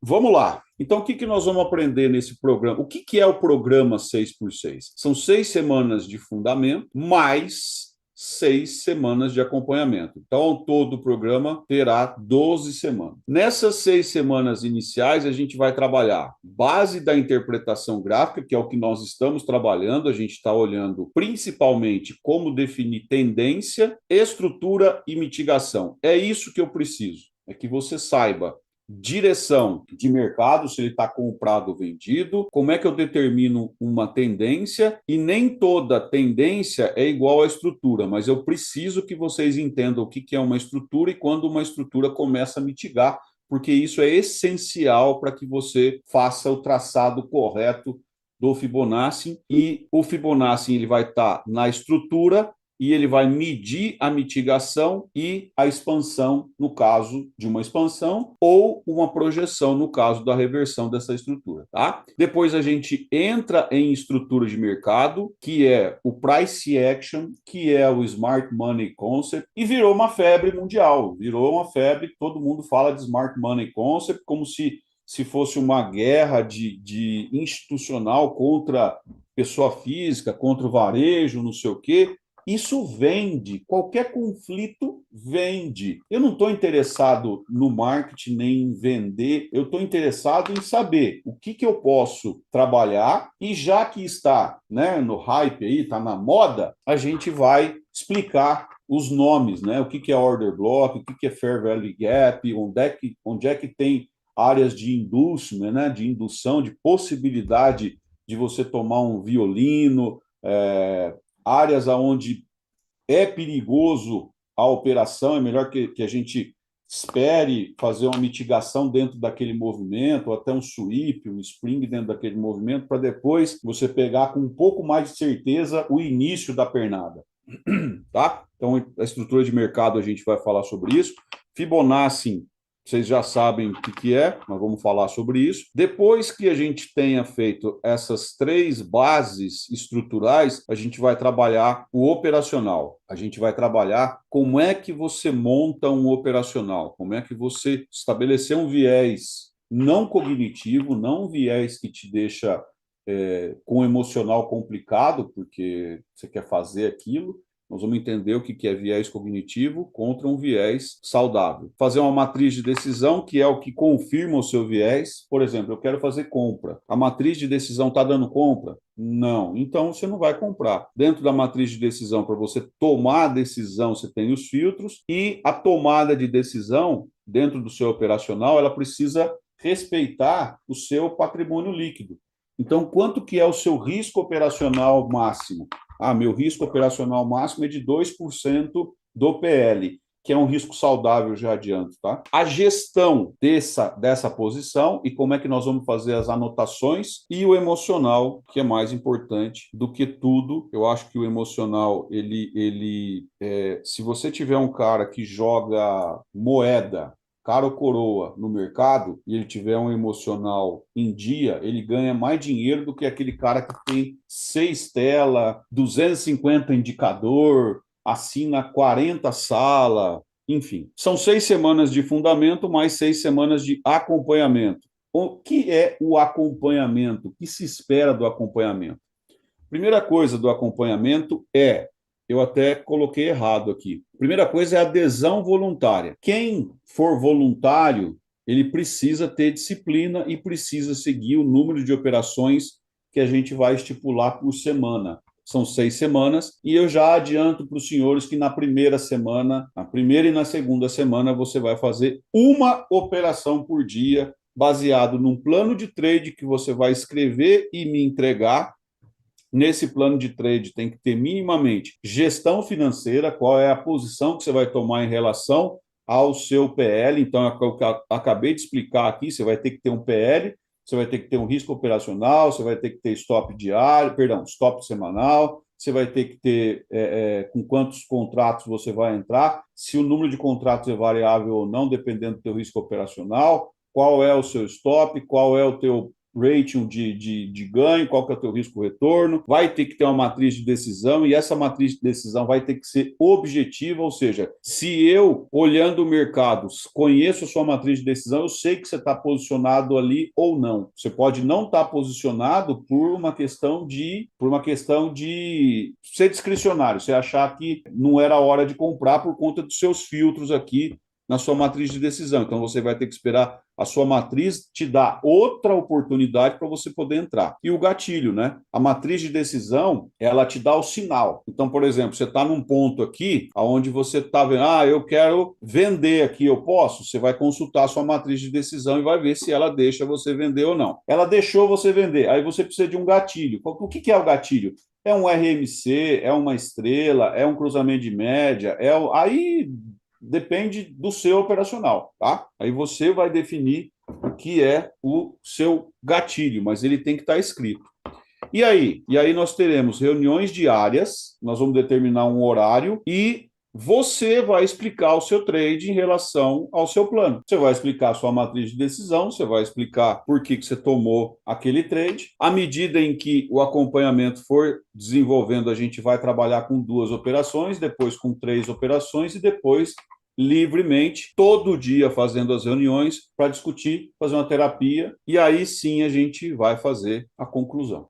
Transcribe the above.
Vamos lá. Então, o que que nós vamos aprender nesse programa? O que que é o programa 6x6? São 6 semanas de fundamento, mais 6 semanas de acompanhamento. Então, ao todo, o programa terá 12 semanas. Nessas 6 semanas iniciais, a gente vai trabalhar base da interpretação gráfica, que é o que nós estamos trabalhando. A gente está olhando principalmente como definir tendência, estrutura e mitigação. É isso que eu preciso. É que você saiba direção de mercado, se ele está comprado ou vendido, como é que eu determino uma tendência, e nem toda tendência é igual à estrutura, mas eu preciso que vocês entendam o que é uma estrutura e quando uma estrutura começa a mitigar, porque isso é essencial para que você faça o traçado correto do Fibonacci, e o Fibonacci ele vai estar na estrutura e ele vai medir a mitigação e a expansão, no caso de uma expansão, ou uma projeção, no caso da reversão dessa estrutura. Tá? Depois a gente entra em estrutura de mercado, que é o Price Action, que é o Smart Money Concept, e virou uma febre mundial, virou uma febre, todo mundo fala de Smart Money Concept, como se fosse uma guerra de institucional contra pessoa física, contra o varejo, não sei o quê. Isso vende, qualquer conflito vende. Eu não estou interessado no marketing nem em vender, eu estou interessado em saber o que eu posso trabalhar, e já que está, né, no hype aí, está na moda, a gente vai explicar os nomes, né? O que é order block, o que é fair value gap, onde é que tem áreas de inducement, né, de indução, de possibilidade de você tomar um violino, áreas onde é perigoso a operação, é melhor que a gente espere fazer uma mitigação dentro daquele movimento, ou até um sweep, um spring dentro daquele movimento, para depois você pegar com um pouco mais de certeza o início da pernada. Tá? Então, a estrutura de mercado a gente vai falar sobre isso. Fibonacci, vocês já sabem o que é, mas vamos falar sobre isso. Depois que a gente tenha feito essas 3 bases estruturais, a gente vai trabalhar o operacional. A gente vai trabalhar como é que você monta um operacional, como é que você estabelecer um viés não cognitivo, não um viés que te deixa com um emocional complicado, porque você quer fazer aquilo. Nós vamos entender o que é viés cognitivo contra um viés saudável. Fazer uma matriz de decisão, que é o que confirma o seu viés. Por exemplo, eu quero fazer compra. A matriz de decisão está dando compra? Não. Então, você não vai comprar. Dentro da matriz de decisão, para você tomar a decisão, você tem os filtros, e a tomada de decisão, dentro do seu operacional, ela precisa respeitar o seu patrimônio líquido. Então, quanto que é o seu risco operacional máximo? Meu risco operacional máximo é de 2% do PL, que é um risco saudável, já adianto, tá? A gestão dessa posição e como é que nós vamos fazer as anotações, e o emocional, que é mais importante do que tudo. Eu acho que o emocional, se você tiver um cara que joga moeda, cara ou coroa no mercado, e ele tiver um emocional em dia, ele ganha mais dinheiro do que aquele cara que tem 6 telas, 250 indicador, assina 40 sala, enfim. São 6 semanas de fundamento mais 6 semanas de acompanhamento. O que é o acompanhamento? O que se espera do acompanhamento? Primeira coisa do acompanhamento eu até coloquei errado aqui. Primeira coisa é adesão voluntária. Quem for voluntário, ele precisa ter disciplina e precisa seguir o número de operações que a gente vai estipular por semana. São 6 semanas, e eu já adianto para os senhores que na primeira semana, na primeira e na segunda semana, você vai fazer uma operação por dia, baseado num plano de trade que você vai escrever e me entregar. Nesse plano de trade tem que ter minimamente gestão financeira, qual é a posição que você vai tomar em relação ao seu PL. Então, é o que eu acabei de explicar aqui, você vai ter que ter um PL, você vai ter que ter um risco operacional, você vai ter que ter stop diário, perdão, stop semanal, você vai ter que ter com quantos contratos você vai entrar, se o número de contratos é variável ou não, dependendo do teu risco operacional, qual é o seu stop, qual é o teu rating de ganho, qual que é o teu risco-retorno, vai ter que ter uma matriz de decisão e essa matriz de decisão vai ter que ser objetiva, ou seja, se eu, olhando o mercado, conheço a sua matriz de decisão, eu sei que você está posicionado ali ou não. Você pode não estar posicionado por uma questão de ser discricionário, você achar que não era hora de comprar por conta dos seus filtros aqui na sua matriz de decisão. Então, você vai ter que esperar a sua matriz te dar outra oportunidade para você poder entrar. E o gatilho, né? A matriz de decisão, ela te dá o sinal. Então, por exemplo, você está num ponto aqui, onde você está vendo, eu quero vender aqui, eu posso? Você vai consultar a sua matriz de decisão e vai ver se ela deixa você vender ou não. Ela deixou você vender, aí você precisa de um gatilho. O que é o gatilho? É um RMC, é uma estrela, é um cruzamento de média, aí depende do seu operacional, tá? Aí você vai definir o que é o seu gatilho, mas ele tem que estar escrito. E aí? E aí nós teremos reuniões diárias, nós vamos determinar um horário e você vai explicar o seu trade em relação ao seu plano. Você vai explicar a sua matriz de decisão, você vai explicar por que você tomou aquele trade. À medida em que o acompanhamento for desenvolvendo, a gente vai trabalhar com 2 operações, depois com 3 operações e depois livremente, todo dia fazendo as reuniões para discutir, fazer uma terapia, e aí sim a gente vai fazer a conclusão.